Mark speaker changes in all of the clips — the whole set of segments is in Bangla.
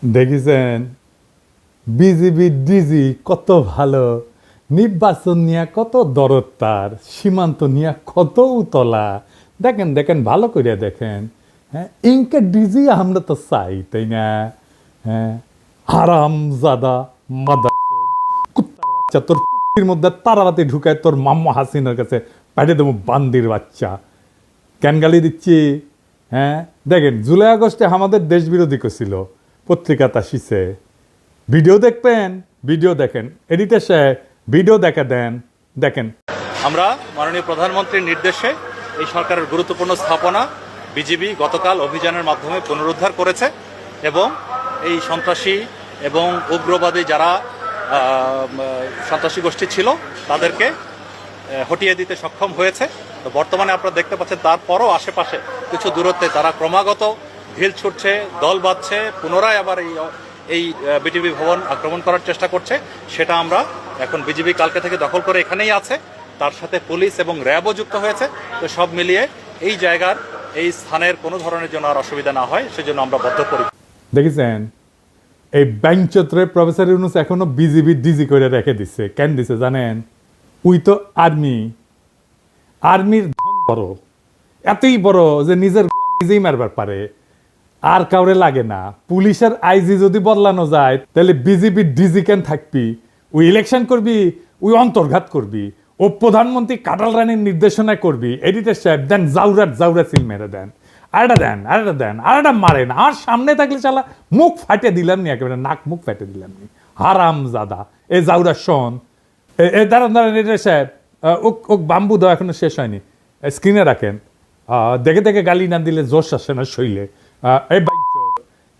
Speaker 1: দেখেছেন বিজিবি ডিজি কত ভালো, নির্বাচন নিয়ে কত দরদ, তার সীমান্ত নিয়ে কত উতলা। দেখেন দেখেন ভালো করে দেখেন। হ্যাঁ, ইনকে ডিজি আমরা তো চাই, তাই না? হ্যাঁ, হারাম জাদা মাদার কুত্তার বাচ্চা, তোর কুত্তির মধ্যে তারারাতে ঢুকায় তোর মাম্মা হাসিনার কাছে পাঠিয়ে দেবো বান্দির বাচ্চা। কেন গালি দিচ্ছি? হ্যাঁ, দেখেন জুলাই আগস্টে আমাদের দেশ বিরোধী করছিল, পত্রিকা তাসিছে। ভিডিও দেখবেন, ভিডিও দেখেন, এডিটর সাহেব ভিডিও দেখা দেন, দেখেন।
Speaker 2: আমরা মাননীয় প্রধানমন্ত্রীর নির্দেশে এই সরকারের গুরুত্বপূর্ণ স্থাপনা বিজিবি গতকাল অভিযানের মাধ্যমে পুনরুদ্ধার করেছে এবং এই সন্ত্রাসী এবং উগ্রবাদী যারা সন্ত্রাসী গোষ্ঠী ছিল তাদেরকে হটিয়ে দিতে সক্ষম হয়েছে। তো বর্তমানে আপনারা দেখতে পাচ্ছেন তারপরও আশেপাশে কিছু দূরত্বে তারা ক্রমাগত ঢিল ছুটছে, দল বাঁধছে, পুনরায় আবার এই বিটিভি ভবন আক্রমণ করার চেষ্টা করছে। সেটা আমরা এখন বিজিবি কালকে থেকে দখল করে এখানেই আছে, তার সাথে পুলিশ এবং র্যাবও যুক্ত হয়েছে। তো সব মিলিয়ে এই জায়গার এই স্থানের কোনো ধরনের জন্য আর অসুবিধা না হয় সেজন্য আমরা বদ্ধপরিকর।
Speaker 1: দেখেছেন এই ব্যাংচত্রে প্রফেসর ইউনূস এখনো বিজিবি ডিজি করে রেখে দিচ্ছে। কেন দিছে জানেন? উই তো আর্মির ধন বড়, এতই বড় যে নিজের নিজেই মারবার পারে, আর কাউরে লাগে না। পুলিশের আইজি যদি বদলানো যায় তাহলে বিজেপি ডিজি কেন থাকবি? ওই ইলেকশন করবি, ওই অন্তর্ঘাত করবি, ও প্রধানমন্ত্রী কাটাল রানীর নির্দেশনায় করবি। এডিটর সাহেব দেন জাউরা সিল মেরে দেন, আরেটা দেন আরেটা মারেন। আর সামনে থাকলে চালা মুখ ফাটে দিলাম নি, একেবারে নাক মুখ ফাটে দিলাম নি। হারাম জাদা এ জাউরা শোন। দাঁড়ান এডিটর সাহেব, ও বাম্বু দেওয়া এখনো শেষ হয়নি, স্ক্রিনে রাখেন। দেখে দেখে গালি না দিলে জোশ আসে না শৈলে। এই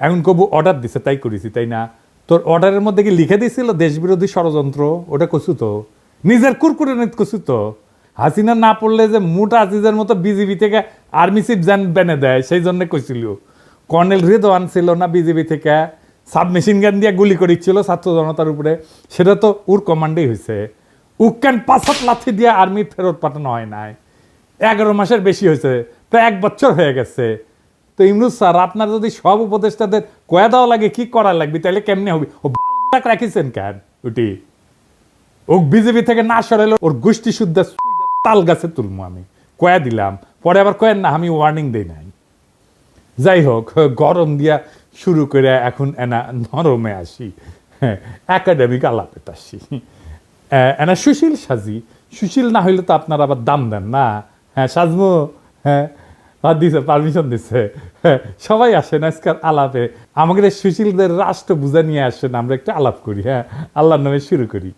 Speaker 1: এখন কবু অর্ডার দিছে তাই করেছি, তাই না? তোর অর্ডারের মধ্যে কি লিখে দিয়েছিল দেশবিরোধী ষড়যন্ত্র? ওটা কছু তো নিজের কুরকুরে নিত কছু তো। হাসিনা না পড়লে যে মুটা আজিজের মতো বিজিবি থেকে আর্মি চিফ জান বেনে দেয়, সেই জন্য কইছিল। কর্নেল রেদওয়ান ছিল না বিজিবি থেকে, সাবমেশিন গান দিয়ে গুলি করেছিল ছাত্র জনতার উপরে, সেটা তো ওর কমান্ডেই হয়েছে। উক্কান ৫ লাথি দিয়ে আর্মি ফেরত পাঠানো হয় নাই। 11 মাসের বেশি হয়েছে, প্রায় 1 বছর হয়ে গেছে। তো ইমরুজ স্যার, আপনার যদি সব উপদেষ্টাদের কয়া দেওয়া লাগে কি করা লাগবে, তাহলে কেমনে হবে? ও বাল রাখিছেন কেন? ওটি ও বিজেপি থেকে না সরাইলে ওর গোষ্ঠী শুদ্ধ তাল গাছে তুলমু আমি, কয়া দিলাম। পরে আবার কয়েন না আমি ওয়ার্নিং দেই নাই। যাই হোক, গরম দিয়া শুরু করে এখন এনা নরমে আসি, একাডেমিক আলাপে আসি। এনা সুশীল সাজি, সুশীল না হইলে তো আপনারা আবার দাম দেন না। হ্যাঁ সাজমু, হ্যাঁ দিছে, পারমিশন দিছে। সবাই আসেন আজকাল আলাপে, আমাদের সুশীলদের রাষ্ট্র বুঝা নিয়ে আসেন, আমরা একটা আলাপ করি। হ্যাঁ, আল্লাহর নামে শুরু করি।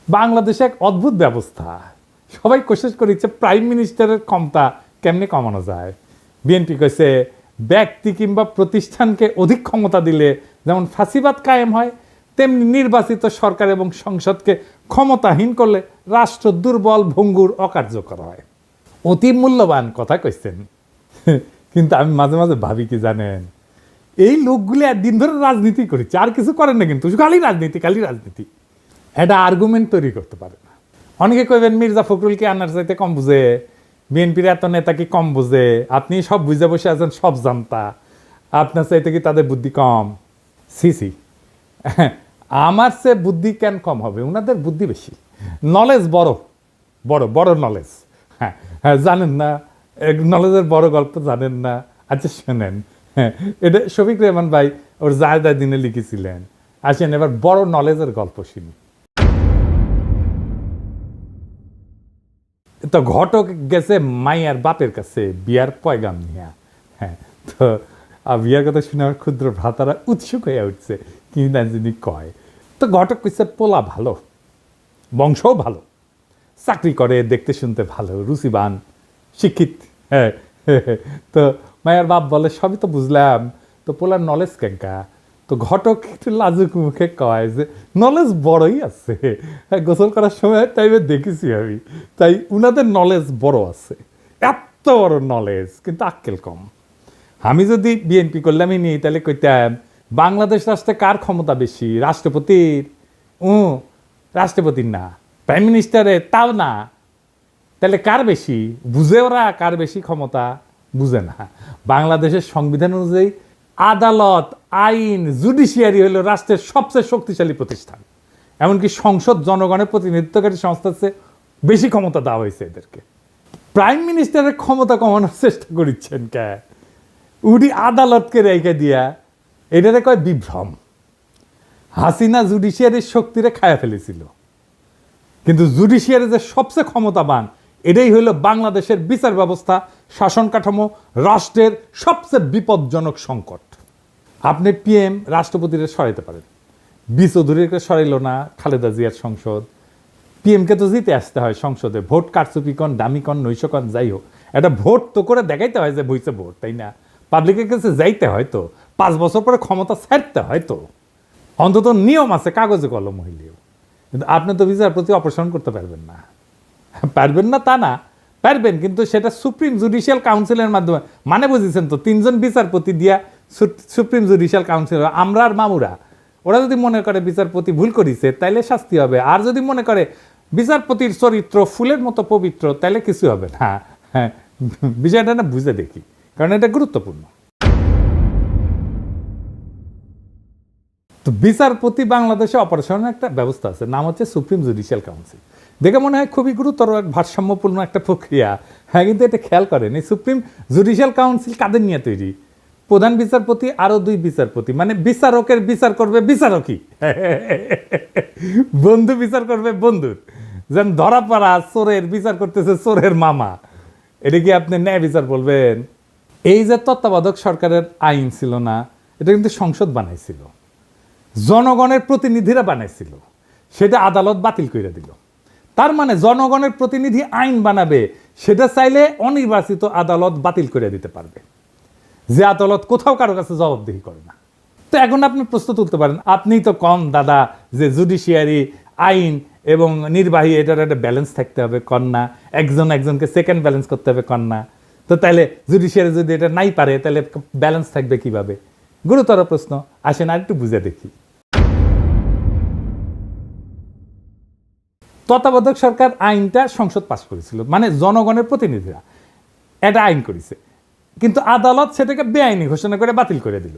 Speaker 1: বাংলাদেশে এক অদ্ভুত ব্যবস্থা, সবাই কোশিশ করেছে প্রাইম মিনিস্টারের ক্ষমতা কেমনে কমানো যায়। বিএনপি কইছে ব্যক্তি কিংবা প্রতিষ্ঠানকে অধিক ক্ষমতা দিলে যেমন ফাঁসিবাদ কায়েম হয়, তেমনি নির্বাচিত সরকার এবং সংসদকে ক্ষমতাহীন করলে রাষ্ট্র দুর্বল, ভঙ্গুর, অকার্যকর হয়। অতি মূল্যবান কথা কইছেন। কিন্তু আমি মাঝে মাঝে ভাবি কি জানেন, এই লোকগুলি একদিন ধরে রাজনীতি করেছে, আর কিছু করেন না, কিন্তু খালি রাজনীতি। এটা আর্গুমেন্ট তৈরি করতে পারে না। অনেকে কইবেন মির্জা ফখরুলকে আনার চাইতে কম বুঝে, বিএনপির এত নেতা কি কম বুঝে? আপনি সব বুঝে বসে আছেন, সব জানতা, আপনার চাইতে কি তাদের বুদ্ধি কম? সি আমার চেয়ে বুদ্ধি কেন কম হবে? ওনাদের বুদ্ধি বেশি, নলেজ বড় বড় বড় নলেজ। হ্যাঁ হ্যাঁ, জানেন না নলেজের বড় গল্প জানেন না? আচ্ছা শোনেন, হ্যাঁ, এটা শফিক রেহমান ভাই ওর জায়দা দিনে লিখেছিলেন। আসেন এবার বড় নলেজের গল্প শুনি। তো ঘটক গেছে মাইয়ার বাপের কাছে বিয়ার পয়গাম নিয়া। হ্যাঁ, তো বিয়ার কথা শুনে আমার ক্ষুদ্র ভ্রাতারা উৎসুক হয়ে উঠছে, কি না যিনি কয়। তো ঘটক কইছে পোলা ভালো, বংশও ভালো, চাকরি করে, দেখতে শুনতে ভালো, রুচিবান, শিক্ষিত। হ্যাঁ, তো মায়ের বাপ বলে সবই তো বুঝলাম, তো পোলার নলেজ কেঙ্কা? তো ঘটক একটু লাজুক মুখে কয় যে নলেজ বড়ই আছে, গোসল করার সময় টাইমে দেখেছি আমি, তাই উনাদের নলেজ বড় আছে, এত বড় নলেজ, কিন্তু আক্কেল কম। আমি যদি বিএনপি করলামই নি, তাহলে কইতাম বাংলাদেশ রাষ্ট্রে কার ক্ষমতা বেশি? রাষ্ট্রপতির? রাষ্ট্রপতির না, প্রাইম মিনিস্টারের? তাও না। তাহলে কার বেশি বুঝে ওরা, কার বেশি ক্ষমতা? বুঝে না। বাংলাদেশের সংবিধান অনুযায়ী আদালত, আইন, জুডিশিয়ারি হলো রাষ্ট্রের সবচেয়ে শক্তিশালী প্রতিষ্ঠান। এমনকি সংসদ জনগণের প্রতিনিধিত্বকারী সংস্থার চেয়ে বেশি ক্ষমতা দেওয়া হয়েছে এদেরকে। প্রাইম মিনিস্টারের ক্ষমতা কমানোর চেষ্টা করিচ্ছেন কে? উনি আদালতকে রেখে দিয়া, এটারে কয় বিভ্রম। হাসিনা জুডিশিয়ারির শক্তিরে খায়া ফেলেছিল, কিন্তু জুডিশিয়ারি যে সবচেয়ে ক্ষমতাবান, এটাই হইল বাংলাদেশের বিচার ব্যবস্থা, শাসন কাঠামো, রাষ্ট্রের সবচেয়ে বিপজ্জনক সংকট। আপনি পিএম রাষ্ট্রপতিরে সরাইতে পারেন, চৌধুরীকে সরাইল না খালেদা জিয়ার সংসদ। পিএমকে তো জিতে আসতে হয় সংসদে, ভোট কারচুপি কন, দামি কন, নৈশ কন, যাই হোক, একটা ভোট তো করে দেখাইতে হয় যে বইছে ভোট, তাই না? পাবলিকের কাছে যাইতে হয় তো, 5 বছর পরে ক্ষমতা ছাড়তে হয় তো, অন্তত নিয়ম আছে কাগজে কলম হইলেও। কিন্তু আপনি তো বিচারপতি অপসারণ করতে পারবেন না। পারবেন না তা না, পারবেন, কিন্তু সেটা সুপ্রিম জুডিশিয়াল কাউন্সিলের মাধ্যমে। মানে বুঝেছেন তো, 3 জন বিচারপতি দিয়া সুপ্রিম জুডিশিয়াল কাউন্সিল, আমরা আর মামুরা, ওরা যদি মনে করে বিচারপতি ভুল করেছে তাইলে শাস্তি হবে, আর যদি মনে করে বিচারপতির চরিত্র ফুলের মতো পবিত্র তাইলে কিছু হবে না। হ্যাঁ, বিষয়টা না বুঝে দেখি, কারণ এটা গুরুত্বপূর্ণ। তো বিচারপতি বাংলাদেশে অপারেশনের একটা ব্যবস্থা আছে, নাম হচ্ছে সুপ্রিম জুডিশিয়াল কাউন্সিল। দেখে মনে হয় খুবই গুরুতর, ভারসাম্যপূর্ণ একটা প্রক্রিয়া। হ্যাঁ, কিন্তু এটা খেয়াল করেন, এই সুপ্রিম জুডিশিয়াল কাউন্সিল কাদের নিয়ে তৈরি? প্রধান বিচারপতি আরো 2 বিচারপতি, মানে বিচারকের বিচার করবে বিচারকই, বন্ধু বিচার করবে বন্ধুর। যেন ধরা পড়া চোরের বিচার করতেছে চোরের মামা। এটা কি আপনি ন্যায় বিচার বলবেন? এই যে তত্ত্বাবধায়ক সরকারের আইন ছিল না, এটা কিন্তু সংসদ বানাইছিল, জনগণের প্রতিনিধিরা বানাইছিল, সেটা আদালত বাতিল করে দিল। তার মানে জনগণের প্রতিনিধি আইন বানাবে, সেটা চাইলে অনির্বাচিত আদালত বাতিল করে দিতে পারবে, যে আদালত কোথাও কারো কাছে জবাবদিহি করে না। তো এখন আপনি প্রশ্ন তুলতে পারেন, আপনি তো কম দাদা যে জুডিশিয়ারি, আইন এবং নির্বাহী, এটার একটা ব্যালেন্স থাকতে হবে কন্যা, একজনকে সেকেন্ড ব্যালেন্স করতে হবে কন্যা। তো তাহলে জুডিশিয়ারি যদি এটা নাই পারে, তাহলে ব্যালেন্স থাকবে কিভাবে? গুরুতর প্রশ্ন। আসেন আর একটু বুঝে দেখি। তত্ত্বাবধায়ক সরকার আইনটা সংসদ পাশ করেছিল, মানে জনগণের প্রতিনিধিরা এটা আইন করেছে, কিন্তু আদালত সেটাকে বেআইনি ঘোষণা করে বাতিল করে দিল।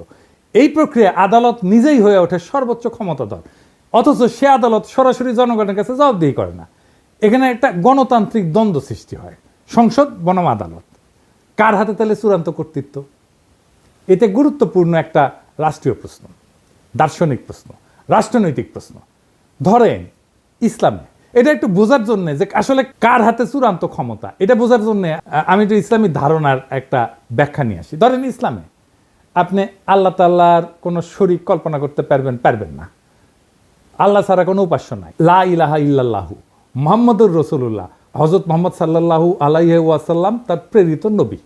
Speaker 1: এই প্রক্রিয়া আদালত নিজেই হয়ে ওঠে সর্বোচ্চ ক্ষমতাধর, অথচ সে আদালত সরাসরি জনগণের কাছে জবাবদিহি করে না। এখানে একটা গণতান্ত্রিক দ্বন্দ্ব সৃষ্টি হয়, সংসদ বনাম আদালত, কার হাতে তাহলে চূড়ান্ত কর্তৃত্ব? এতে গুরুত্বপূর্ণ একটা রাষ্ট্রীয় প্রশ্ন, দার্শনিক প্রশ্ন, রাষ্ট্রনৈতিক প্রশ্ন। ধরেন ইসলামে, এটা একটু বোঝার জন্য যে আসলে কার হাতে চূড়ান্ত ক্ষমতা, এটা বোঝার জন্য আমি একটু ইসলামী ধারণার একটা ব্যাখ্যা নিয়ে আসি। ধরেন ইসলামে আপনি আল্লাহ তাআলার কোনো শরীক কল্পনা করতে পারবেন না, আল্লাহ ছাড়া কোনো উপাস্য নাই, লা ইলাহা ইল্লাল্লাহু মুহাম্মাদুর রাসূলুল্লাহ, হযরত মুহাম্মদ সাল্লাল্লাহু আলাইহি ওয়াসাল্লাম তার প্রেরিত নবী,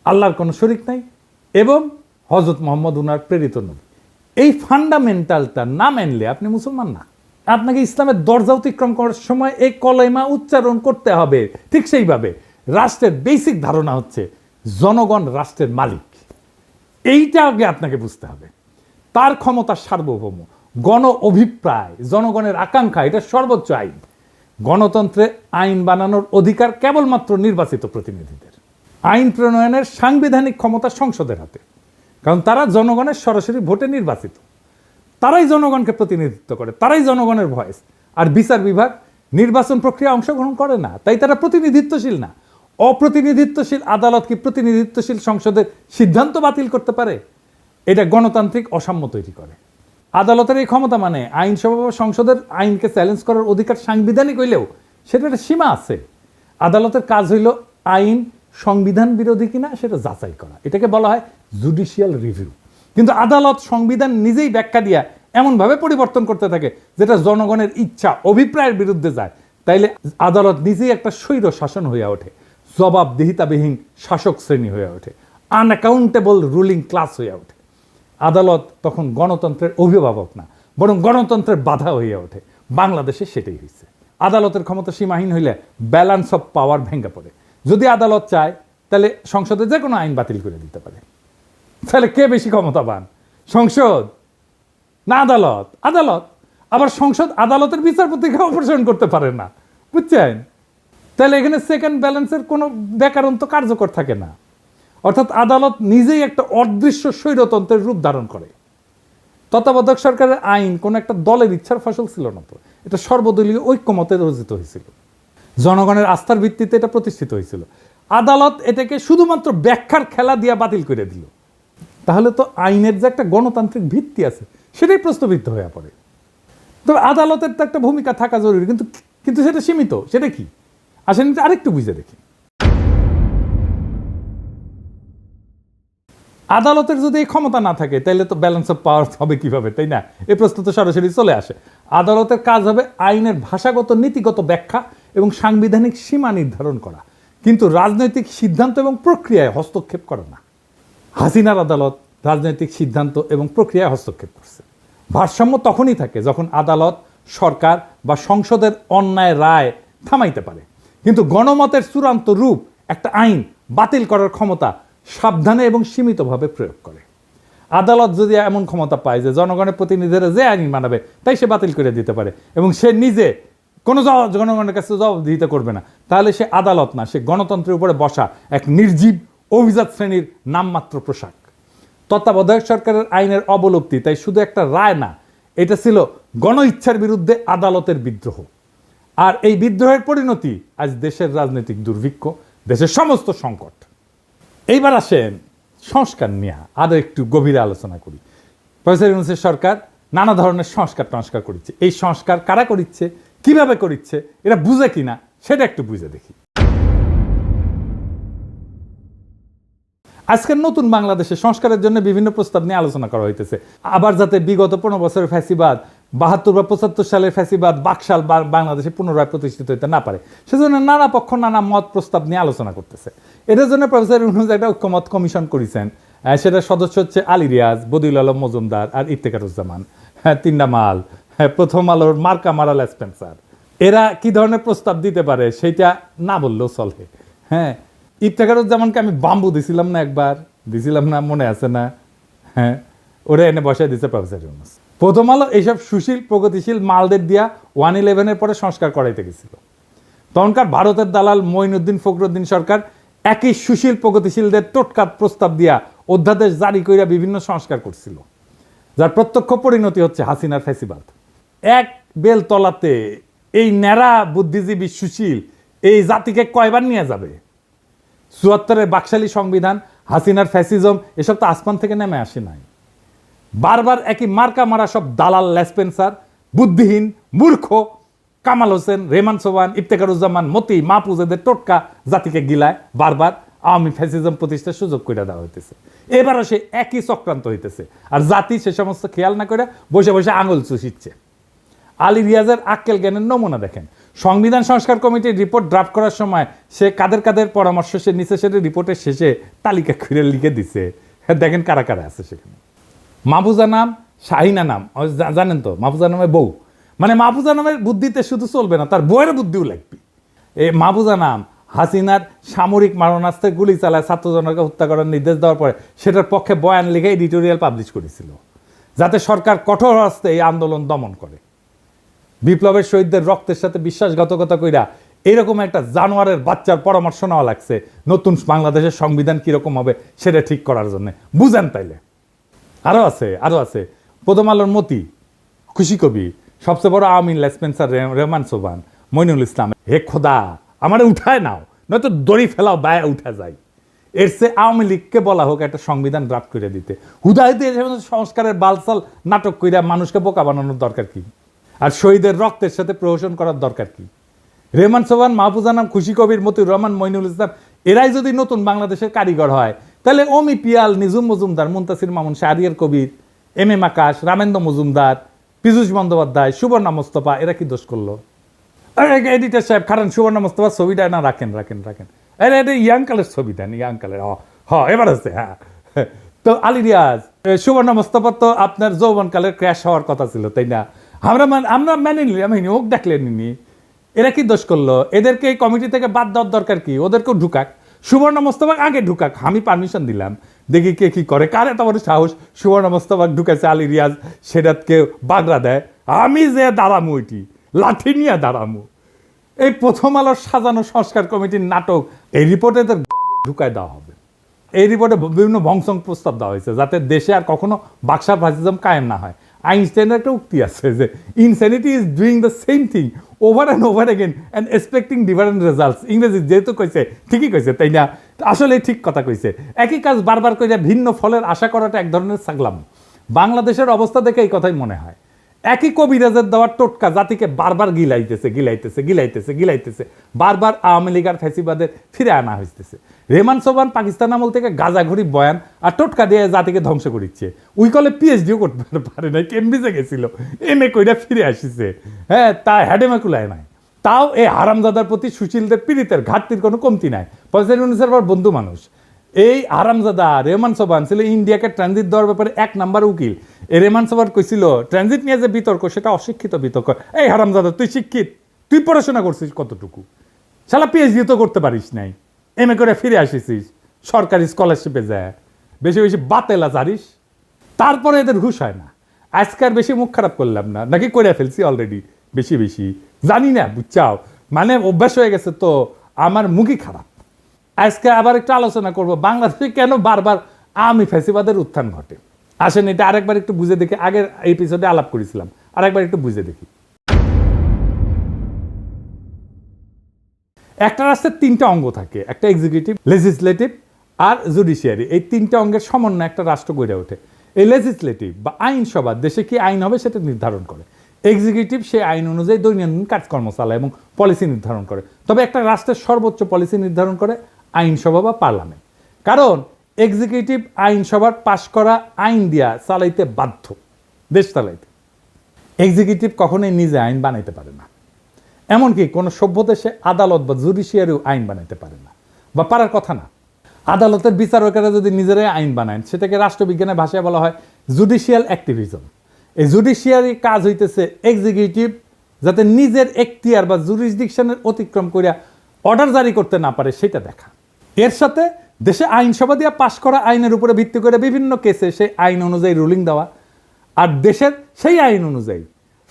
Speaker 1: আল্লাহর কোনো শরীক নাই এবং হযরত মুহাম্মদ উনার প্রেরিত নবী। এই ফান্ডামেন্টালটা না মানলে আপনি মুসলমান না। আপনাকে ইসলামের দরজা অতিক্রম করার সময় এই কলেমা উচ্চারণ করতে হবে। ঠিক সেইভাবে রাষ্ট্রের বেসিক ধারণা হচ্ছে জনগণ রাষ্ট্রের মালিক, এইটা আগে আপনাকে বুঝতে হবে। তার ক্ষমতা সার্বভৌম, গণ অভিপ্রায়, জনগণের আকাঙ্ক্ষা, এটা সর্বোচ্চ আইন। গণতন্ত্রে আইন বানানোর অধিকার কেবলমাত্র নির্বাচিত প্রতিনিধিদের। আইন প্রণয়নের সাংবিধানিক ক্ষমতা সংসদের হাতে, কারণ তারা জনগণের সরাসরি ভোটে নির্বাচিত, তারাই জনগণকে প্রতিনিধিত্ব করে, তারাই জনগণের ভয়েস। আর বিচার বিভাগ নির্বাচন প্রক্রিয়া অংশগ্রহণ করে না, তাই তারা প্রতিনিধিত্বশীল না। অপ্রতিনিধিত্বশীল আদালত কি প্রতিনিধিত্বশীল সংসদের সিদ্ধান্ত বাতিল করতে পারে? এটা গণতান্ত্রিক অসাম্য তৈরি করে। আদালতের এই ক্ষমতা মানে আইনসভা বা সংসদের আইনকে চ্যালেঞ্জ করার অধিকার সাংবিধানিক হইলেও সেটার একটা সীমা আছে। আদালতের কাজ হইল আইন সংবিধান বিরোধী কিনা সেটা যাচাই করা, এটাকে বলা হয় জুডিশিয়াল রিভিউ। কিন্তু আদালত সংবিধান নিজেই ব্যাখ্যা দিয়া এমনভাবে পরিবর্তন করতে থাকে যেটা জনগণের ইচ্ছা অভিপ্রায়ের বিরুদ্ধে যায়। তাইলে আদালত নিজেই একটা স্বৈর শাসন হয়ে ওঠে, জবাবদিহিতাবিহীন শাসক শ্রেণী হয়ে ওঠে, আনঅ্যাকাউন্টেবল রুলিং ক্লাস হয়ে ওঠে। আদালত তখন গণতন্ত্রের অভিভাবক না, বরং গণতন্ত্রের বাধা হয়ে ওঠে। বাংলাদেশে সেটাই হয়েছে। আদালতের ক্ষমতা সীমাহীন হইলে ব্যালেন্স অফ পাওয়ার ভেঙে পড়ে। যদি আদালত চায় তাহলে সংসদে যে কোনো আইন বাতিল করে দিতে পারে। তাহলে কে বেশি ক্ষমতাবান, সংসদ না আদালত? আদালত। আবার সংসদ আদালতের বিচারপতিকে অপসারণ করতে পারে না, বুঝছেন? তাহলে এখানে সেকেন্ড ব্যালেন্সের কোনো ব্যাকরণ তো কার্যকর থাকে না। অর্থাৎ আদালত নিজেই একটা অদৃশ্য স্বৈরতন্ত্রের রূপ ধারণ করে। তত্ত্বাবধায়ক সরকারের আইন কোন একটা দলের ইচ্ছার ফসল ছিল না, তো এটা সর্বদলীয় ঐক্যমতে রচিত হয়েছিল, জনগণের আস্থার ভিত্তিতে এটা প্রতিষ্ঠিত হয়েছিল। আদালত এটাকে শুধুমাত্র ব্যাখ্যার খেলা দিয়ে বাতিল করে দিল। তাহলে তো আইনের যে একটা গণতান্ত্রিক ভিত্তি আছে সেটাই প্রশ্নবিদ্ধ হয়ে পড়ে। তবে আদালতের তো একটা ভূমিকা থাকা জরুরি, কিন্তু কিন্তু সেটা সীমিত। সেটা কি আসেন আরেকটু বুঝে দেখি। আদালতের যদি এই ক্ষমতা না থাকে তাহলে তো ব্যালেন্স অফ পাওয়ার হবে কিভাবে, তাই না? এই প্রশ্ন তো সরাসরি চলে আসে। আদালতের কাজ হবে আইনের ভাষাগত নীতিগত ব্যাখ্যা এবং সাংবিধানিক সীমা নির্ধারণ করা, কিন্তু রাজনৈতিক সিদ্ধান্ত এবং প্রক্রিয়ায় হস্তক্ষেপ করে না। হাসিনার আদালত রাজনৈতিক সিদ্ধান্ত এবং প্রক্রিয়ায় হস্তক্ষেপ করছে। ভারসাম্য তখনই থাকে যখন আদালত, সরকার বা সংসদের অন্যায় রায় থামাইতে পারে, কিন্তু গণমতের চূড়ান্ত রূপ একটা আইন বাতিল করার ক্ষমতা সাবধানে এবং সীমিতভাবে প্রয়োগ করে। আদালত যদি এমন ক্ষমতা পায় যে জনগণের প্রতিনিধিরা যে আইন মানাবে তাই সে বাতিল করে দিতে পারে এবং সে নিজে কোনো জনগণের কাছে জবাবদিহিতা করবে না, তাহলে সে আদালত না, সে গণতন্ত্রের উপরে বসা এক নির্জীব অভিজাত শ্রেণীর নামমাত্র পোশাক। তত্ত্বাবধায়ক সরকারের আইনের অবলুপ্তি তাই শুধু একটা রায় না, এটা ছিল গণ ইচ্ছার বিরুদ্ধে আদালতের বিদ্রোহ। আর এই বিদ্রোহের পরিণতি আজ দেশের রাজনৈতিক দুর্ভিক্ষ, দেশের সমস্ত সংকট। এইবার আসেন সংস্কার নিয়ে আরো একটু গভীরে আলোচনা করি। প্রফেসর ইউনূসের সরকার নানা ধরনের সংস্কার করেছে। এই সংস্কার কারা করিচ্ছে, কিভাবে করিচ্ছে, এরা বুঝে কিনা সেটা একটু বুঝে দেখি। আজকের নতুন বাংলাদেশে সংস্কারের জন্য বিভিন্ন প্রস্তাব নিয়ে আলোচনা করা হইতেছে। আবার যাতে বিগত 15 বছরের ফ্যাসিবাদ, 72 বা 75 সালের ফ্যাসিবাদ বাকশাল বাংলাদেশে পুনরায় প্রতিষ্ঠিত হইতে না পারে, সেজন্য নানা পক্ষ নানা মত প্রস্তাব নিয়ে আলোচনা করতেছে। এটার জন্য প্রফেসর ইউনূস একটা ঐক্যমত কমিশন করেছেন। সেটার সদস্য হচ্ছে আলী রিয়াজ, বদিউল আলম মজুমদার আর ইফতেখারুজ্জামান, তিনটা মাল, প্রথম আলোর মার্কা মারাল স্পেন্সার। এরা কি ধরনের প্রস্তাব দিতে পারে সেটা না বললেও চলে। হ্যাঁ, ইফতেখারুজ্জামানকে আমি বাম্বু দিছিলাম না, একবার দিছিলাম না, মনে আছে না? হ্যাঁ, ওরা এনে বসায় দিচ্ছে প্রফেসর ইউনূস। প্রথম আলো এইসব সুশীল প্রগতিশীল মালদের দিয়া 111-এর পরে সংস্কার করাইতে গেছিল। তখনকার ভারতের দালাল মঈনুদ্দিন ফখরুদ্দিন সরকার একই সুশীল প্রগতিশীলদের টোটকা প্রস্তাব দিয়া অধ্যাদেশ জারি কইরা বিভিন্ন সংস্কার করছিল, যার প্রত্যক্ষ পরিণতি হচ্ছে হাসিনার ফ্যাসিবাদ। এক বেল তলাতে এই ন্যাড়া বুদ্ধিজীবী সুশীল এই জাতিকে কয়বার নিয়ে যাবে? 74-এর বাকশালী সংবিধান, হাসিনার ফ্যাসিজম, এসব তো আসমান থেকে নেমে আসে নাই। বারবার একই মার্কা মারা সব দালাল লেসপেন্সার, বুদ্ধিহীন মূর্খ কামাল হোসেন, রেহমান সোবহান, ইফতেখারুজ্জামান, মতি, মাহফুজ এদের টোটকা জাতিকে গিলায় বারবার আওয়ামী ফ্যাসিজম প্রতিষ্ঠার সুযোগ করে দেওয়া হইতেছে। এবারও সে একই চক্রান্ত হইতেছে, আর জাতি সে সমস্ত খেয়াল না করে বসে বসে আঙুল চুষিচ্ছে। আলী রিয়াজের আক্কেল জ্ঞানের নমুনা দেখেন। সংবিধান সংস্কার কমিটির রিপোর্ট ড্রাফট করার সময় সে কাদের পরামর্শ সে নিচে সেটা রিপোর্টের শেষে তালিকা করে লিখে দিছে। দেখেন কারা কারা আছে সেখানে। মাহফুজা নাম, শাহিনা নাম, জানেন তো মাহফুজা নামের বউ, মানে মাহফুজা নামের বুদ্ধিতে শুধু চলবে না, তার বউয়ের বুদ্ধিও লাগবে। এই মাহফুজা নাম হাসিনার সামরিক মারণাস্ত্রে গুলি চালায় ছাত্রজনকে হত্যা করার নির্দেশ দেওয়ার পরে সেটার পক্ষে বয়ান লিখে এডিটোরিয়াল পাবলিশ করেছিল, যাতে সরকার কঠোর হস্তে এই আন্দোলন দমন করে। বিপ্লবের শহীদদের রক্তের সাথে বিশ্বাসঘাতকতা কইরা এরকম একটা জানোয়ারের বাচ্চার পরামর্শ নেওয়া লাগছে নতুন বাংলাদেশের সংবিধান কিরকম হবে সেটা ঠিক করার জন্য। বুঝেন তাইলে? আরো আছে প্রথম আলোর মতি, খুশি কবি, সবচেয়ে বড় আওয়ামী লেসপেন্সার রেহমান সোবহান, মইনুল ইসলাম। হে খোদা, আমারে উঠায় নাও, নয়তো দড়ি ফেলাও, বায়ে উঠা যায়। এর চেয়ে আওয়ামী লীগকে বলা হোক একটা সংবিধান ড্রাফট করে দিতে। হুদাহিতে সংস্কারের বালসাল নাটক কইরা মানুষকে বোকা বানানোর দরকার কি? আর শহীদের রক্তের সাথে প্রহসন করার দরকার কি? রেহমান সোবহান, মাহফুজা নাম, খুশি কবির, মতিউর রহমান, মইনুল ইসলাম এরাই যদি নতুন বাংলাদেশের কারিগর হয়, তাহলে অমি পিয়াল, নিজুম মজুমদার, মুনতাসির মামুন, শাহরিয়ার কবির, এম আকাশ, রামেন্দ্র মজুমদার, পীযূষ বন্দ্যোপাধ্যায়, সুবর্ণা মোস্তফা এরা কি দোষ করলো? এডিটার সাহেব খারান, সুবর্ণা মোস্তফা ছবিটা না রাখেন। এটা ইয়াং কালের ছবি দেন, ইয়াং কালের। এবার আছে। হ্যাঁ, তো আলী রিয়াজ, সুবর্ণা মোস্তফা তো আপনার যৌবনকালের ক্র্যাশ হওয়ার কথা ছিল, তাই না? আমরা মেনে নিলাম, ওক দেখলেনি। এরা কি দোষ করলো? এদেরকে এই কমিটি থেকে বাদ দেওয়ার দরকার কি? ওদেরকেও ঢুকাক, সুবর্ণা মোস্তফা আগে ঢুকাক, আমি পারমিশন দিলাম, দেখি কে কি করে। কার এত বড় সাহস সুবর্ণা মোস্তফা ঢুকেছে, আলী রিয়াজ সেটাকে বাগড়া দেয়, আমি যে দাঁড়ামু, ওইটি লাঠি নিয়ে দাঁড়ামু। এই প্রথম আলোর সাজানো সংস্কার কমিটির নাটক, এই রিপোর্টে ঢুকায় দেওয়া হবে। এই রিপোর্টে বিভিন্ন ভংসং প্রস্তাব দেওয়া হয়েছে যাতে দেশে আর কখনো বাকশাল ফ্যাসিজম কায়েম না হয়। আইনস্টাইনের একটা উক্তি আছে যে insanity is doing the same thing over and over again and expecting different results. ইংরেজি যেহেতু কইছে ঠিকই কইছে, তাই না? আসলে ঠিক কথা কইছে। একই কাজ বারবার করে ভিন্ন ফলের আশা করাটা এক ধরনের ছাগলাম। বাংলাদেশের অবস্থা দেখে এই কথাই মনে হয়। একই কবিরাজের দেওয়ার টোটকা জাতিকে বারবার গিলাইতেছে, বারবার আওয়ামী লীগ আর ফ্যাসিবাদের ফিরে আনা হইতেছে। রেমান সোবান পাকিস্তান আমল থেকে গাজাঘড়ি বয়ান আর টোটকা দিয়ে জাতিকে ধ্বংস করিচ্ছে। উই কলে পিএইচডিও করতে পারে নাই, কেমব্রিজে গেছিল, এমএ কইরা ফিরে আসিছে। হ্যাঁ, তা হ্যাডেমে কুলায় নাই। তাও এই হারামজাদার প্রতি সুশীলদের পীড়িতের ঘাটতির কোনো কমতি নাই। পয়সার বন্ধু মানুষ এই আরামজাদা রেহমান সোবান ছিল ইন্ডিয়াকে ট্রানজিট দেওয়ার ব্যাপারে 1 নাম্বার উকিল। এই রেহমান সোবান কইছিল ট্রানজিট নিয়ে যে বিতর্ক সেটা অশিক্ষিত বিতর্ক। এই হারামজাদা তুই শিক্ষিত, তুই পড়াশোনা করছিস কতটুকু? শালা পিএইচডি তো করতে পারিস নাই, এমএ করে ফিরে আসিস সরকারি স্কলারশিপে যায়, বেশি বেশি বাতেলা জানিস, তারপরে এদের ঘুষ হয় না। আজকাল বেশি মুখ খারাপ করলাম না, নাকি করে ফেলছি অলরেডি বেশি জানি না, বুঝছাও, মানে অভ্যাস হয়ে গেছে তো আমার মুখই খারাপ। আজকে আবার একটু আলোচনা করব বাংলাদেশে কেন বারবার আওয়ামী ফ্যাসিবাদের উত্থান ঘটে। আসেন এটা আরেকবার একটু বুঝে দেখি। আগের এপিসোডে আলাপ করেছিলাম, আরেকবার একটু বুঝে দেখি। একটা রাষ্ট্রের 3টা অঙ্গ থাকে, একটা এক্সিকিউটিভ, লেজিসলেটিভ আর জুডিশিয়ারি। এই 3টা অঙ্গের সমন্বয়ে একটা রাষ্ট্র গড়ে ওঠে। এই লেজিসলেটিভ বা আইনসভা দেশে কি আইন হবে সেটা নির্ধারণ করে। এক্সিকিউটিভ সেই আইন অনুযায়ী দৈনন্দিন কাজকর্ম চালায় এবং পলিসি নির্ধারণ করে। তবে একটা রাষ্ট্রের সর্বোচ্চ পলিসি নির্ধারণ করে আইনসভা বা পার্লামেন্ট। কারণ এক্সিকিউটিভ আইনসভার পাশ করা আইন দিয়া চালাইতে বাধ্য, দেশ চালাইতে। এক্সিকিউটিভ কখনোই নিজে আইন বানাইতে পারে না, এমনকি কোনো সভ্য দেশে আদালত বা জুডিশিয়ারিও আইন বানাইতে পারে না, বা পারার কথা না। আদালতের বিচারকেরা যদি নিজেরাই আইন বানায় সেটাকে রাষ্ট্রবিজ্ঞানের ভাষায় বলা হয় জুডিশিয়াল অ্যাক্টিভিজম। এই জুডিশিয়ারি কাজ হইতেছে এক্সিকিউটিভ যাতে নিজের এখতিয়ার বা জুরিসডিকশনের অতিক্রম করিয়া অর্ডার জারি করতে না পারে সেটা দেখা। এর সাথে দেশে আইনসভা দিয়ে পাশ করা আইনের উপরে ভিত্তি করে বিভিন্ন কেসে সেই আইন অনুযায়ী রুলিং দেওয়া, আর দেশের সেই আইন অনুযায়ী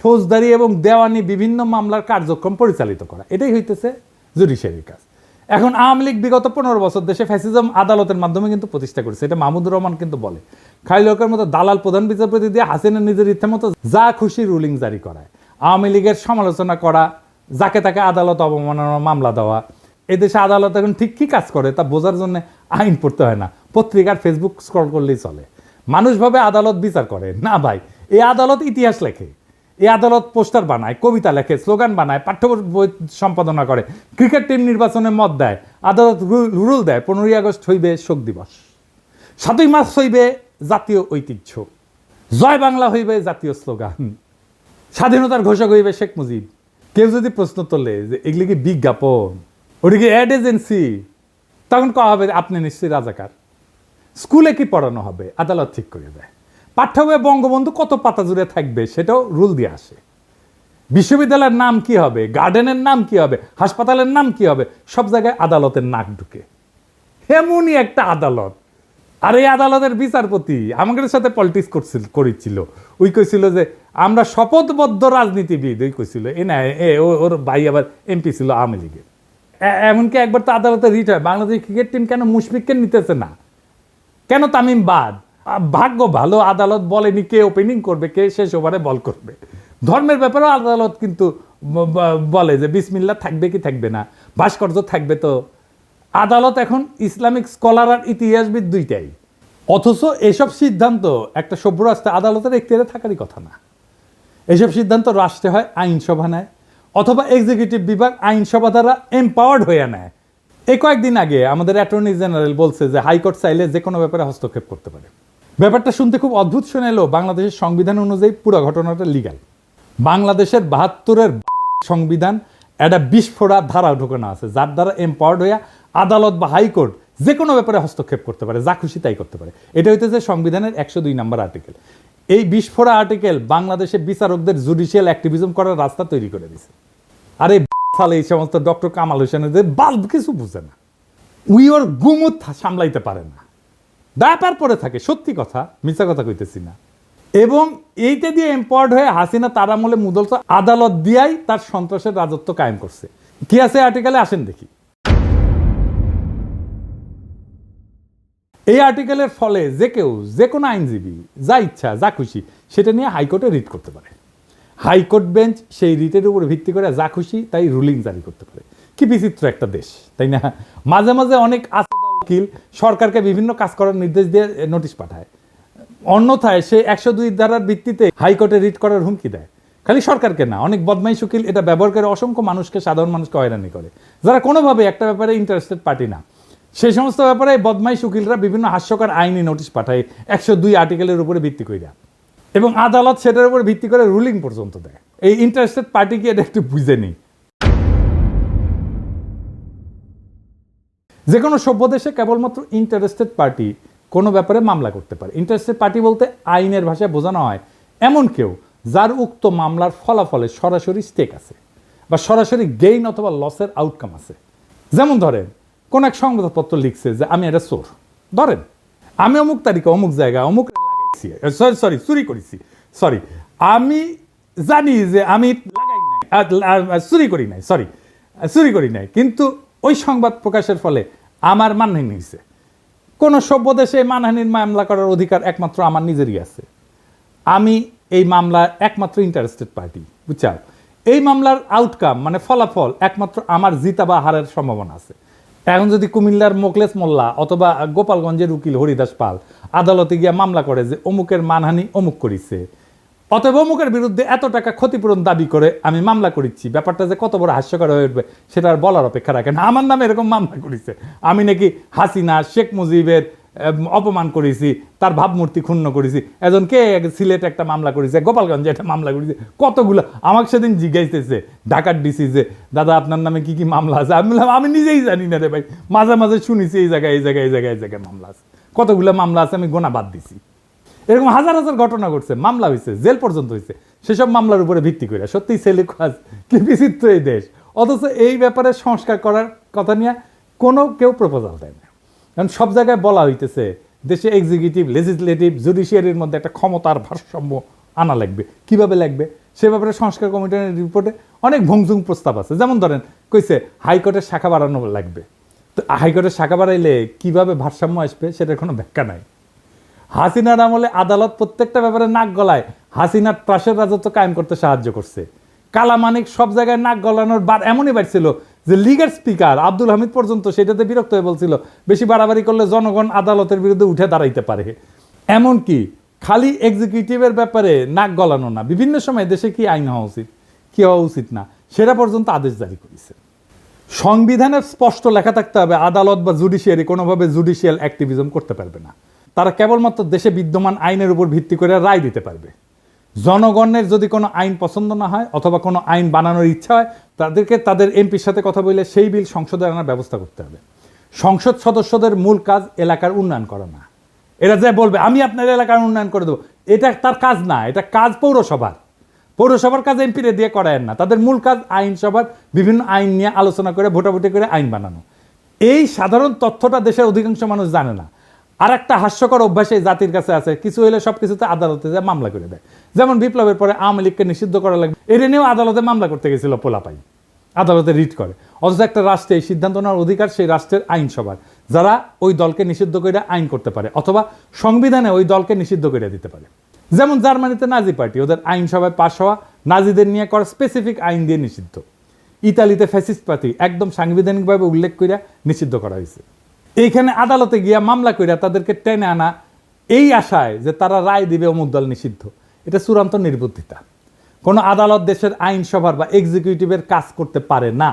Speaker 1: ফৌজদারি এবং দেওয়ানি বিভিন্ন মামলার কার্যক্রম পরিচালিত করা, এটাই হইতেছে জুডিশিয়ারির কাজ। এখন আওয়ামী লীগ বিগত 15 বছর দেশে ফ্যাসিজম আদালতের মাধ্যমে কিন্তু প্রতিষ্ঠা করেছে। এটা মাহমুদুর রহমান কিন্তু বলে, খাইলকের মতো দালাল প্রধান বিচারপতি দিয়ে হাসিনা নিজের ইচ্ছা মতো যা খুশি রুলিং জারি করায়, আওয়ামী লীগের সমালোচনা করা, যাকে তাকে আদালত অবমাননার মামলা দেওয়া। এদেশে আদালত এখন ঠিক কী কাজ করে তা বোঝার জন্য আইন পড়তে হয় না, পত্রিকার ফেসবুক স্ক্রল করলেই চলে। মানুষ ভাবে আদালত বিচার করে না, ভাই এই আদালত ইতিহাস লেখে, এই আদালত পোস্টার বানায়, কবিতা লেখে, স্লোগান বানায়, পাঠ্য বই সম্পাদনা করে, ক্রিকেট টিম নির্বাচনে মত দেয়, আদালত রুল দেয় 15ই আগস্ট হইবে শোক দিবস, 7ই মার্চ হইবে জাতীয় ঐতিহ্য, জয় বাংলা হইবে জাতীয় স্লোগান, স্বাধীনতার ঘোষক হইবে শেখ মুজিব। কেউ যদি প্রশ্ন তোলে যে এগুলি কি বিজ্ঞাপন, ওটা কি অ্যাড এজেন্সি, তখন কওয়া হবে আপনি নিশ্চয়ই রাজাকার। স্কুলে কি পড়ানো হবে আদালত ঠিক করে দেয়। পাঠ্য বইয়ে বঙ্গবন্ধু কত পাতা জুড়ে থাকবে সেটাও রুল দিয়ে আসে। বিশ্ববিদ্যালয়ের নাম কি হবে, গার্ডেনের নাম কি হবে, হাসপাতালের নাম কি হবে, সব জায়গায় আদালতের নাক ঢুকে। এমনই একটা আদালত। আর এই আদালতের বিচারপতি আমাদের সাথে পলিটিক্স করেছিল। ওই কইছিল যে আমরা শপথবদ্ধ রাজনীতিবিদ, ওই কইছিল এ না ওর ভাই আবার এমপি ছিল আওয়ামী লীগের। এমনকি একবার তো আদালতে রিট হয়, বাংলাদেশ ক্রিকেট টিম কেন মুশফিককে নিতেছে না, কেন তামিম বাদ। ভাগ্য ভালো আদালত বলেনি কে ওপেনিং করবে, কে শেষ ওভারে বল করবে। ধর্মের ব্যাপারেও আদালত কিন্তু বলে যে বিসমিল্লাহ থাকবে কি থাকবে না, ভাস্কর্য থাকবে। তো আদালত এখন ইসলামিক স্কলার আর ইতিহাসবিদ দুইটাই। অথচ এসব সিদ্ধান্ত একটা সভ্য রাষ্ট্রে আদালতের এখতিয়ারে থাকারই কথা না। এসব সিদ্ধান্ত রাষ্ট্রে হয় আইনসভা নেয়, অথবা এক্সিকিউটিভ বিভাগ আইনসভা দ্বারা এম্পাওয়ার্ড হয়ে নেয়। এই কয়েকদিন আগে আমাদের অ্যাটর্নি জেনারেল বলছে যে হাইকোর্ট চাইলে যে কোনো ব্যাপারে হস্তক্ষেপ করতে পারে। ব্যাপারটা শুনতে খুব অদ্ভুত শোনালেও বাংলাদেশের সংবিধান অনুযায়ী পুরো ঘটনাটা লিগ্যাল। বাংলাদেশের 72-এর সংবিধান একটা বিস্ফোরা ধারা ঢোকানো আছে, যার দ্বারা এম্পাওয়ার্ড হইয়া আদালত বা হাইকোর্ট যে কোনো ব্যাপারে হস্তক্ষেপ করতে পারে, যা খুশি তাই করতে পারে। এটা হইতেছে সংবিধানের 102 নম্বর আর্টিকেল। এই বিস্ফোরা আর্টিকেল বাংলাদেশে বিচারকদের জুডিশিয়াল অ্যাক্টিভিজম করার রাস্তা তৈরি করে দিছে। আর এই সালে এই সমস্ত ডক্টর কামাল হোসেনের যে বাল্ব কিছু বুঝে না, উই ওর গুমুত সামলাইতে পারে না, ব্যাপার পরে থাকে। সত্যি কথা, মিথ্যা কথা কইতেছি না। এবং এইটা দিয়ে এম্পাওয়ার্ড হয়ে হাসিনা তার আমলে মুদল আদালত দিয়াই তার সন্ত্রাসের রাজত্ব কায়েম করছে। কি আছে আর্টিকেলে আসেন দেখি। এই আর্টিকেলের ফলে যে কেউ যে কোনো আইনজীবী যা ইচ্ছা যা খুশি সেটা নিয়ে হাইকোর্টে রিট করতে পারে। হাইকোর্ট বেঞ্চ সেই রিটের উপর ভিত্তি করে যা খুশি তাই রুলিং জারি করতে পারে। কি বিচিত্র একটা দেশ, তাই না? মাঝে মাঝে অনেক আসাদা উকিল সরকারকে বিভিন্ন কাজ করার নির্দেশ দিয়ে নোটিশ পাঠায়, অন্যথায় সে 102 ধারার ভিত্তিতে হাইকোর্টে রিট করার হুমকি দেয়। খালি সরকারকে না, অনেক বদমাইশ উকিল এটা ব্যবহার করে অসংখ্য মানুষকে, সাধারণ মানুষকে হয়রানি করে, যারা কোনোভাবে একটা ব্যাপারে ইন্টারেস্টেড পার্টি না। সেই সমস্ত ব্যাপারে বদমাইশ উকিলরা বিভিন্ন হাস্যকর আইনি নোটিশ পাঠায় 102 আর্টিকেলের উপরে ভিত্তি করে, এবং আদালত সেটার উপর ভিত্তি করে রুলিং পর্যন্ত দেয়। এই ইন্টারেস্টেড পার্টি কি এটা একটু বুঝে নি? যে কোনো সভ্য দেশে কেবলমাত্র ইন্টারেস্টেড পার্টি কোনো ব্যাপারে মামলা করতে পারে। ইন্টারেস্টেড পার্টি বলতে আইনের ভাষায় বোঝানো হয় এমন কেউ যার উক্ত মামলার ফলাফলে সরাসরি স্টেক আছে বা সরাসরি গেইন অথবা লসের আউটকাম আছে। যেমন ধরেন কোন এক সংবাদপত্র লিখছে যে আমি এটা চোর, ধরেন আমি অমুক তারিখে অমুক জায়গায় অমুক লাগাইছি, সরি চুরি করেছি, সরি আমি জানি যে আমি লাগাই নাই, চুরি করি নাই, কিন্তু ওই সংবাদ প্রকাশের ফলে আমার মানহানি হয়েছে। কোন সভ্য দেশে মানহানির মামলা করার অধিকার একমাত্র আমার নিজেরই আছে। আমি এই মামলার একমাত্র ইন্টারেস্টেড পার্টি, বুঝছাও? এই মামলার আউটকাম মানে ফলাফল একমাত্র আমার জিতা বা হারের সম্ভাবনা আছে। এখন যদি কুমিল্লার মোকলেস মোল্লা অথবা গোপালগঞ্জের উকিল হরিদাস পাল আদালতে গিয়ে মামলা করে যে অমুকের মানহানি অমুক করিছে, অথবা অমুকের বিরুদ্ধে এত টাকা ক্ষতিপূরণ দাবি করে আমি মামলা করেছি, ব্যাপারটা যে কত বড় হাস্যকর হয়ে উঠবে সেটা আর বলার অপেক্ষা রাখে না। আমার নামে এরকম মামলা করেছে, আমি নাকি হাসিনা শেখ মুজিবের অপমান করেছি, তার ভাবমূর্তি ক্ষুণ্ণ করেছি, এজনকে সিলেট একটা মামলা করেছে, গোপালগঞ্জে একটা মামলা করেছে, কতগুলো। আমাকে সেদিন জিজ্ঞাসতেছে ঢাকার ডিসি যে দাদা আপনার নামে কি কি মামলা আছে? আমি বললাম আমি নিজেই জানি না রে ভাই, মাঝে মাঝে শুনেছি এই জায়গায় এই জায়গায় এই জায়গায় এই জায়গায় মামলা আছে। কতগুলো মামলা আছে আমি গোনা বাদ দিছি। এরকম হাজার হাজার ঘটনা ঘটছে, মামলা হয়েছে, জেল পর্যন্ত হয়েছে, সেসব মামলার উপরে ভিত্তি করে। সত্যিই ছেলে কাজ, কি বিচিত্র এই দেশ। অথচ এই ব্যাপারে সংস্কার করার কথা নিয়ে কোনো কেউ প্রপোজাল দেয় না। কারণ সব জায়গায় বলা হইতেছে দেশে এক্সিকিউটিভ, লেজিসলেটিভ, জুডিশিয়ারির মধ্যে একটা ক্ষমতার ভারসাম্য আনা লাগবে। কিভাবে লাগবে সে ব্যাপারে সংস্কার কমিটির রিপোর্টে অনেক ভংজুং প্রস্তাব আছে। যেমন ধরেন কইছে হাইকোর্টের শাখা বাড়ানো লাগবে, তো হাইকোর্টের শাখা বাড়াইলে কিভাবে ভারসাম্য আসবে সেটার কোনো ব্যাখ্যা নাই। হাসিনার আমলে আদালত প্রত্যেকটা ব্যাপারে নাক গলায় হাসিনার ত্রাসের রাজত্ব কায়েম করতে সাহায্য করছে। কালামানিক সব জায়গায় নাক গলানোর বার এমনই বাড়ছিল যে লিগের স্পিকার আব্দুল হামিদ পর্যন্ত সেটাতে বিরক্ত হয়ে বলছিল বেশি বাড়াবাড়ি করলে জনগণ আদালতের বিরুদ্ধে উঠে দাঁড়াইতে পারে। এমনকি খালি এক্সিকিউটিভের ব্যাপারে নাক গলানো না, বিভিন্ন সময় দেশে কি আইন হওয়া উচিত কি হওয়া উচিত না সেটা পর্যন্ত আদেশ জারি করেছে। সংবিধানের স্পষ্ট লেখা থাকতে হবে আদালত বা জুডিশিয়ারি কোনোভাবে জুডিশিয়াল অ্যাক্টিভিজম করতে পারবে না। তারা কেবলমাত্র দেশে বিদ্যমান আইনের উপর ভিত্তি করে রায় দিতে পারবে। জনগণের যদি কোনো আইন পছন্দ না হয় অথবা কোনো আইন বানানোর ইচ্ছা হয়, তাদেরকে তাদের এমপির সাথে কথা বলে সেই বিল সংসদে আনার ব্যবস্থা করতে হবে। সংসদ সদস্যদের মূল কাজ এলাকার উন্নয়ন করা না। এরা যে বলবে আমি আপনার এলাকার উন্নয়ন করে দেবো, এটা তার কাজ না, এটা কাজ পৌরসভার। পৌরসভার কাজ এমপিরে দিয়ে করায় না, তাদের মূল কাজ আইনসভার বিভিন্ন আইন নিয়ে আলোচনা করে ভোটাভুটি করে আইন বানানো। এই সাধারণ তথ্যটা দেশের অধিকাংশ মানুষ জানে না। আর একটা হাস্যকর অভ্যাস এই জাতির কাছে আছে, কিছু হলে সব কিছুতে আদালতে যায় মামলা করে দেয়। যেমন বিপ্লবের পরে আওয়ামী লীগকে নিষিদ্ধ করা লাগবে, এটা নিয়েও আদালতে মামলা করতে গেছিল পোলাপাই, আদালতে রিট করে। অথচ একটা রাষ্ট্রে এই সিদ্ধান্ত নেওয়ার অধিকার সেই রাষ্ট্রের আইনসভার, যারা ওই দলকে নিষিদ্ধ করে আইন করতে পারে অথবা সংবিধানে ওই দলকে নিষিদ্ধ করে দিতে পারে। যেমন জার্মানিতে নাজি পার্টি, ওদের আইনসভায় পাশ হওয়া নাজিদের নিয়ে করা স্পেসিফিক আইন দিয়ে নিষিদ্ধ। ইতালিতে ফ্যাসিস্ট পার্টি একদম সাংবিধানিকভাবে উল্লেখ করে নিষিদ্ধ করা হয়েছে। এইখানে আদালতে গিয়া মামলা কইরা তাদেরকে টেনে আনা এই আশায় যে তারা রায় দিবে অমুক দল নিষিদ্ধ, এটা চূড়ান্ত নির্বুদ্ধিতা। কোনো আদালত দেশের আইনসভার বা এক্সিকিউটিভের কাজ করতে পারে না।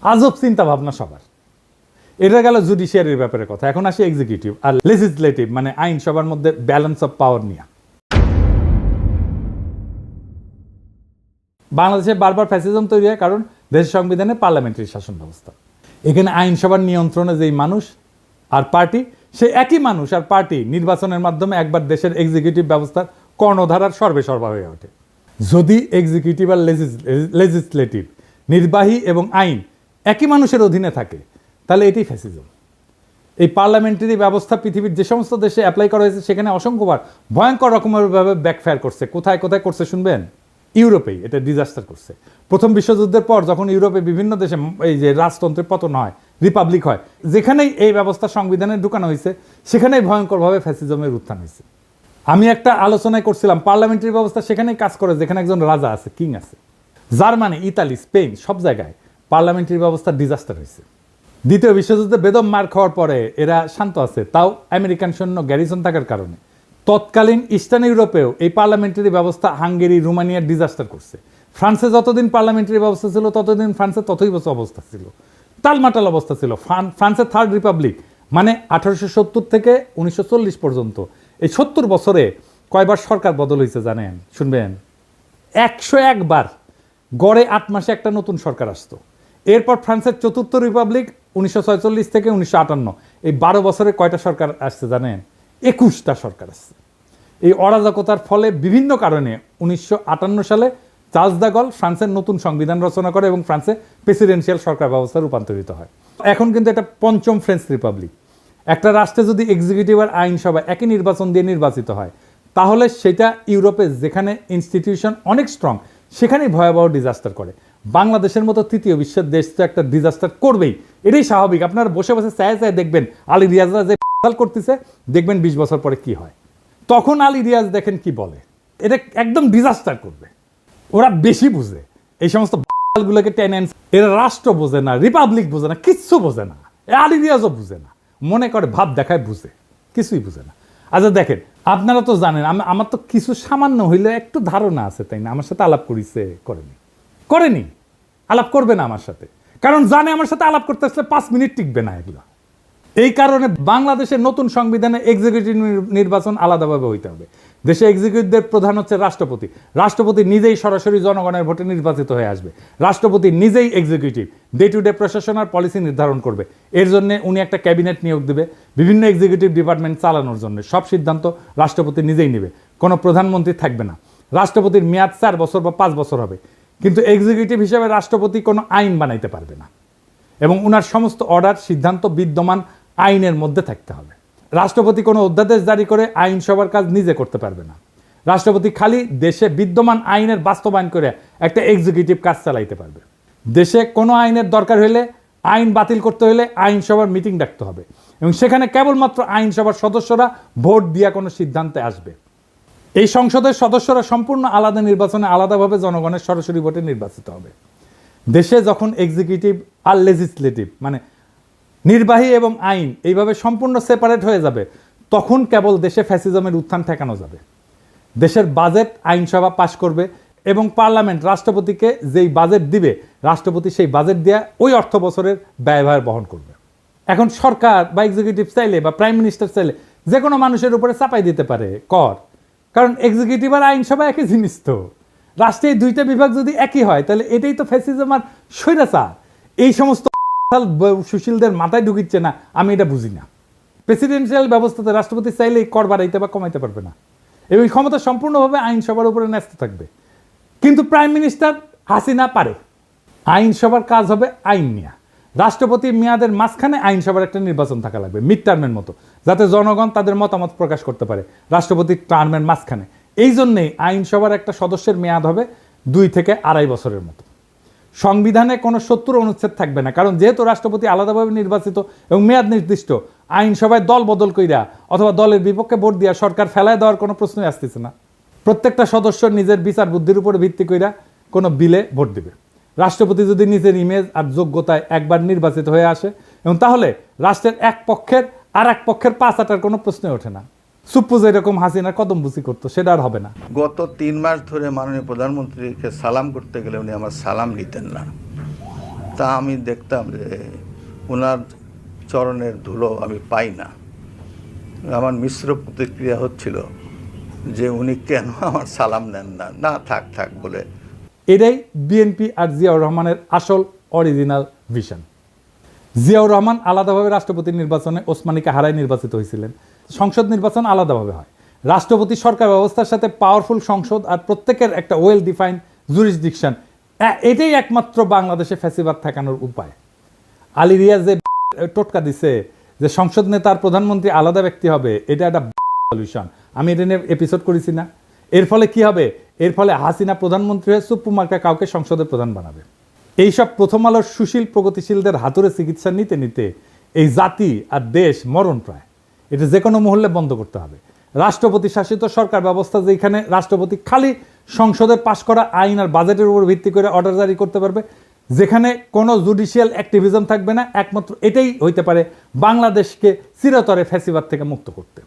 Speaker 1: আজব চিন্তা ভাবনা সবার। এটা গেল জুডিশিয়ারির ব্যাপারে কথা। এখন আসি এক্সিকিউটিভ আর লেজিসলেটিভ মানে আইনসভার মধ্যে ব্যালেন্স অফ পাওয়ার নিয়ে। বাংলাদেশে বারবার ফ্যাসিজম তৈরি হয় কারণ দেশের সংবিধানে পার্লামেন্টারি শাসন ব্যবস্থা। এখানে আইনসভার নিয়ন্ত্রণে যেই মানুষ আর পার্টি, সে একই মানুষ আর পার্টি নির্বাচনের মাধ্যমে একবার দেশের এক্সিকিউটিভ ব্যবস্থার কর্ণধারার সর্বেসর্বা হয়ে ওঠে। যদি এক্সিকিউটিভ আর লেজিসলেটিভ, নির্বাহী এবং আইন একই মানুষের অধীনে থাকে তাহলে এটি ফ্যাসিজম। এই পার্লামেন্টারি ব্যবস্থা পৃথিবীর যে সমস্ত দেশে অ্যাপ্লাই করা হয়েছে সেখানে অসংখ্যবার ভয়ঙ্কর রকমেরভাবে ব্যাকফায়ার করছে। কোথায় কোথায় করছে শুনবেন? ইউরোপেই এটা ডিজাস্টার করছে। প্রথম বিশ্বযুদ্ধের পর যখন ইউরোপে বিভিন্ন দেশে এই যে রাজতন্ত্রের পতন হয়, রিপাবলিক হয়। যেখানেই এই ব্যবস্থা সংবিধানে ঢুকানো হয়েছে সেখানেই ভয়ঙ্করভাবে ফ্যাসিজমের উত্থান হয়েছে। আমি একটা আলোচনায় করছিলাম, পার্লামেন্টারি ব্যবস্থা সেখানেই কাজ করে যেখানে একজন রাজা আছে, কিং আছে। জার্মানি, ইতালি, স্পেন সব জায়গায় পার্লামেন্টারি ব্যবস্থা ডিজাস্টার হয়েছে। দ্বিতীয় বিশ্বযুদ্ধে বেদম মার খাওয়ার পরে এরা শান্ত আছে, তাও আমেরিকান সৈন্য গ্যারিসন থাকার কারণে। তৎকালীন ইস্টার্ন ইউরোপেও এই পার্লামেন্টারি ব্যবস্থা হাঙ্গেরি, রোমানিয়ার ডিজাস্টার করছে। ফ্রান্সে যতদিন পার্লামেন্টারি ব্যবস্থা ছিল ততদিন ফ্রান্সে ততই বছর অবস্থা ছিল, টালমাটাল অবস্থা ছিল। ফ্রান্সের থার্ড রিপাবলিক মানে 1870 থেকে 1940 পর্যন্ত, এই 70 বছরে কয়বার সরকার বদল হয়েছে জানেন? শুনবেন, 101 বার। গড়ে 8 মাসে একটা নতুন সরকার আসতো। এরপর ফ্রান্সের চতুর্থ রিপাবলিক 1946 থেকে 1958, এই 12 বছরে কয়টা সরকার আসছে জানেন? 21টা সরকার আসছে। এই অরাজকতার ফলে বিভিন্ন কারণে 1958 সালে চার্লস দ্য গল ফ্রান্সের নতুন সংবিধান রচনা করে এবং ফ্রান্সে প্রেসিডেন্সিয়াল সরকার ব্যবস্থা রূপান্তরিত হয়। এখন কিন্তু এটা পঞ্চম ফ্রেঞ্চ রিপাবলিক। একটা রাষ্ট্রে যদি এক্সিকিউটিভ আর আইনসভা একই নির্বাচন দিয়ে নির্বাচিত হয় তাহলে সেটা ইউরোপে যেখানে ইনস্টিটিউশন অনেক স্ট্রং সেখানেই ভয়াবহ ডিজাস্টার করে। বাংলাদেশের মতো তৃতীয় বিশ্বের দেশ তো একটা ডিজাস্টার করবেই, এটাই স্বাভাবিক। আপনারা বসে বসে চায় চায় দেখবেন আলী রিয়াজরা যে করতেছে, দেখবেন 20 বছর পরে কি হয়। তখন আলী রিয়াজ দেখেন কি বলে, এটা একদম ডিজাস্টার করবে। ওরা বেশি বুঝে এই সমস্ত গুলোকে টেনে। এরা রাষ্ট্র বোঝে না, রিপাবলিক বোঝে না, কিচ্ছু বোঝে না। আলী রিয়াজও বুঝে না, মনে করে ভাব দেখায় বুঝে, কিছুই বুঝে না। আচ্ছা দেখেন, আপনারা তো জানেন আমার তো কিছু সামান্য হইলে একটু ধারণা আছে, তাই না? আমার সাথে আলাপ করেছে, করেনি, আলাপ করবে না আমার সাথে, কারণ জানে আমার সাথে আলাপ করতে আসলে 5 মিনিট টিকবে না এগুলো। এই কারণে বাংলাদেশের নতুন সংবিধানে এক্সিকিউটিভ নির্বাচন আলাদাভাবে হইতে হবে। দেশে এক্সিকিউটিভদের প্রধান হচ্ছে রাষ্ট্রপতি। রাষ্ট্রপতি নিজেই সরাসরি জনগণের ভোটে নির্বাচিত হয়ে আসবে। রাষ্ট্রপতি নিজেই এক্সিকিউটিভ, ডে টু ডে প্রশাসন আর পলিসি নির্ধারণ করবে। এর জন্য উনি একটা ক্যাবিনেট নিয়োগ দেবে বিভিন্ন এক্সিকিউটিভ ডিপার্টমেন্ট চালানোর জন্য। সব সিদ্ধান্ত রাষ্ট্রপতি নিজেই নেবে, কোনো প্রধানমন্ত্রী থাকবে না। রাষ্ট্রপতির মেয়াদ 4 বছর বা 5 বছর হবে, কিন্তু এক্সিকিউটিভ হিসেবে রাষ্ট্রপতি কোনো আইন বানাইতে পারবে না এবং উনার সমস্ত অর্ডার সিদ্ধান্ত বিদ্যমান আইনের মধ্যে থাকতে হবে। রাষ্ট্রপতি কোনো অধ্যাদেশ জারি করে আইনসভার কাজ নিজে করতে পারবে না। রাষ্ট্রপতি খালি দেশে বিদ্যমান আইনের বাস্তবায়ন করে একটা এক্সিকিউটিভ কাজ চালাইতে পারবে। দেশে কোনো আইনের দরকার হলে, আইন বাতিল করতে হলে আইনসভার মিটিং ডাকতে হবে এবং সেখানে কেবলমাত্র আইনসভার সদস্যরা ভোট দিয়া কোনো সিদ্ধান্তে আসবে। এই সংসদের সদস্যরা সম্পূর্ণ আলাদা নির্বাচনে আলাদাভাবে জনগণের সরাসরি ভোটে নির্বাচিত হবে। দেশে যখন এক্সিকিউটিভ আর লেজিসলেটিভ মানে নির্বাহী এবং আইন এইভাবে সম্পূর্ণ সেপারেট হয়ে যাবে, তখন কেবল দেশে ফ্যাসিজমের উত্থান ঠেকানো যাবে। দেশের বাজেট আইনসভা পাশ করবে এবং পার্লামেন্ট রাষ্ট্রপতিকে যেই বাজেট দিবে, রাষ্ট্রপতি সেই বাজেট দিয়ে ওই অর্থ বছরের ব্যয়ভার বহন করবে। এখন সরকার বা এক্সিকিউটিভ চাইলে বা প্রাইম মিনিস্টার চাইলে যে কোনো মানুষের উপরে চাপাই দিতে পারে কর, কারণ এক্সিকিউটিভ আর আইনসভা একই জিনিস। তো রাষ্ট্রের 2টা বিভাগ যদি একই হয় তাহলে এটাই তো ফ্যাসিজম আর স্বৈরাচার। এই সমস্ত সুশীলদের মাথায় ঢুকিচ্ছে না, আমি এটা বুঝি না। প্রেসিডেন্সিয়াল ব্যবস্থাতে রাষ্ট্রপতি চাইলেই কর বাড়াইতে বা কমাইতে পারবে না এবং ক্ষমতা সম্পূর্ণভাবে আইনসভার উপরে ন্যস্ত থাকবে। কিন্তু প্রাইম মিনিস্টার হাসিনা পারে। আইনসভার কাজ হবে আইন নেওয়া। রাষ্ট্রপতির মেয়াদের মাঝখানে আইনসভার একটা নির্বাচন থাকা লাগবে, মিড টার্মের মতো, যাতে জনগণ তাদের মতামত প্রকাশ করতে পারে রাষ্ট্রপতির টার্মের মাঝখানে। এই জন্যেই আইনসভার একটা সদস্যের মেয়াদ হবে 2 থেকে 2.5 বছরের মতো। সংবিধানে কোনো 70 অনুচ্ছেদ থাকবে না, কারণ যেহেতু রাষ্ট্রপতি আলাদাভাবে নির্বাচিত এবং মেয়াদ নির্দিষ্ট, আইনসভায় দল বদল কইরা অথবা দলের বিপক্ষে ভোট দিয়া সরকার ফেলায় দেওয়ার কোনো প্রশ্নই আসতেছে না। প্রত্যেকটা সদস্য নিজের বিচার বুদ্ধির উপরে ভিত্তি কইরা কোনো বিলে ভোট দিবে। রাষ্ট্রপতি যদি নিজের ইমেজ আর যোগ্যতায় একবার নির্বাচিত হয়ে আসে এবং তাহলে রাষ্ট্রের এক পক্ষের আর এক পক্ষের পাঁচ আটার কোনো প্রশ্নই ওঠে না। সুপ্পু যেরকম হাসিনা কদমবুসি করতো সেটা আর হবে না।
Speaker 3: গত 3 মাস ধরে মাননীয় প্রধানমন্ত্রীকে সালাম করতে গেলে উনি আমার সালাম নিতেন না। তা আমি দেখতাম যে ওনার চরণের ধুলো আমি পাই না। আমার মিশ্র প্রতিক্রিয়া হচ্ছিল যে উনি কেন আমার সালাম নেন না, না থাক থাক বলে।
Speaker 1: এটাই বিএনপি আর জিয়াউর রহমানের আসল অরিজিনাল ভিশন। জিয়াউর রহমান আলাদাভাবে রাষ্ট্রপতি নির্বাচনে ওসমানীকে হারায় নির্বাচিত হয়েছিলেন। সংসদ নির্বাচন আলাদাভাবে হয়। রাষ্ট্রপতি সরকার ব্যবস্থার সাথে পাওয়ারফুল সংসদ আর প্রত্যেকের একটা ওয়েল ডিফাইন্ড জুরিসডিকশন, এটাই একমাত্র বাংলাদেশে ফ্যাসিবাদ ঠেকানোর উপায়। আলী রিয়াজ যে টোটকা দিছে যে সংসদ নেতা আর প্রধানমন্ত্রী আলাদা ব্যক্তি হবে, এটা একটা সলিউশন। আমি এটা নিয়ে এপিসোড করেছি না? এর ফলে কি হবে? এর ফলে হাসিনা প্রধানমন্ত্রী হয়ে সুপ্পু মার্কা কাউকে সংসদের প্রধান বানাবে। এইসব প্রথম আলোর সুশীল প্রগতিশীলদের হাতুড়ে চিকিৎসা নিতে নিতে এই জাতি আর দেশ মরণ প্রায়। এটা যে কোনো মহল্লে বন্ধ করতে হবে। রাষ্ট্রপতি শাসিত সরকার ব্যবস্থা, যেখানে রাষ্ট্রপতি খালি সংসদের পাশ করা আইন আর বাজেটের উপর ভিত্তি করে অর্ডার জারি করতে পারবে, যেখানে কোনো জুডিশিয়াল অ্যাক্টিভিজম থাকবে না, একমাত্র এটাই হইতে পারে বাংলাদেশকে চিরতরে ফ্যাসিবাদ থেকে মুক্ত করতে।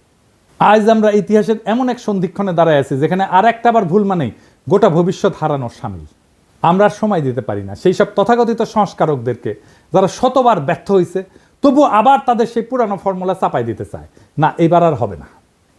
Speaker 1: আজ আমরা ইতিহাসের এমন এক সন্ধিক্ষণে দাঁড়ায় আছি যেখানে আর একটা বার ভুল মানেই গোটা ভবিষ্যৎ হারানোর সামিল। আমরা আর সময় দিতে পারি না সেই সব তথাকথিত সংস্কারকদেরকে, যারা শতবার ব্যর্থ হয়েছে তবু আবার তাদের সেই পুরানো ফর্মুলা চাপাই দিতে চায়। না, এবার আর হবে না।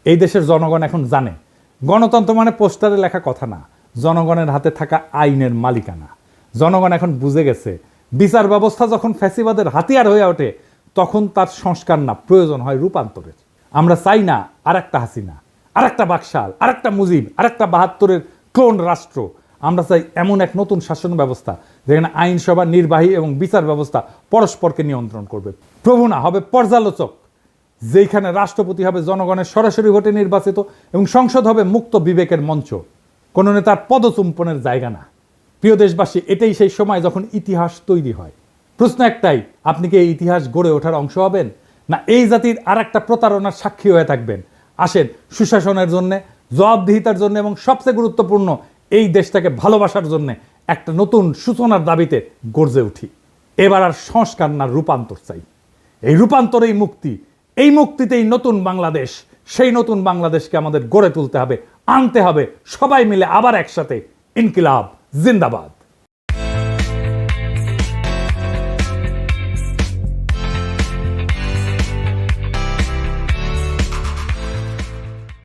Speaker 1: এই দেশের জনগণ এখন জানে গণতন্ত্র মানে পোস্টারে লেখা কথা না, জনগণের হাতে থাকা আইনের মালিকানা। জনগণ এখন বুঝে গেছে বিচার ব্যবস্থা যখন ফ্যাসিবাদের হাতিয়ার হয়ে ওঠে তখন তার সংস্কার না, প্রয়োজন হয় রূপান্তরের। আমরা চাই না আর একটা হাসিনা, আর একটা বাকশাল, আর একটা মুজিব, আর একটা ৭২-এর ক্লোন রাষ্ট্র। আমরা চাই এমন এক নতুন শাসন ব্যবস্থা যেখানে আইনসভা, নির্বাহী এবং বিচার ব্যবস্থা পরস্পরকে নিয়ন্ত্রণ করবে। প্রভু না, হবে পর্যালোচক, যেখানে রাষ্ট্রপতি হবে জনগণের সরাসরি ভোটে নির্বাচিত এবং সংসদ হবে মুক্ত বিবেকের মঞ্চ, কোনো নেতার পদচুম্বনের জায়গা না। প্রিয় দেশবাসী, এটাই সেই সময় যখন ইতিহাস তৈরি হয়। প্রশ্ন একটাই, আপনি কি এই ইতিহাস গড়ে ওঠার অংশ হবেন, না এই জাতির আর একটা প্রতারণার সাক্ষী হয়ে থাকবেন? আসেন সুশাসনের জন্য, জবাবদিহিতার জন্য এবং সবচেয়ে গুরুত্বপূর্ণ এই দেশটাকে ভালোবাসার জন্য একটা নতুন সূচনার দাবিতে গর্জে উঠি। এবার আর সংস্কার না, রূপান্তর চাই। এই রূপান্তরেই মুক্তি, এই মুক্তিতেই নতুন বাংলাদেশ। সেই নতুন বাংলাদেশকে আমাদের গড়ে তুলতে হবে, আনতে হবে সবাই মিলে আবার একসাথে। ইনকিলাব জিন্দাবাদ।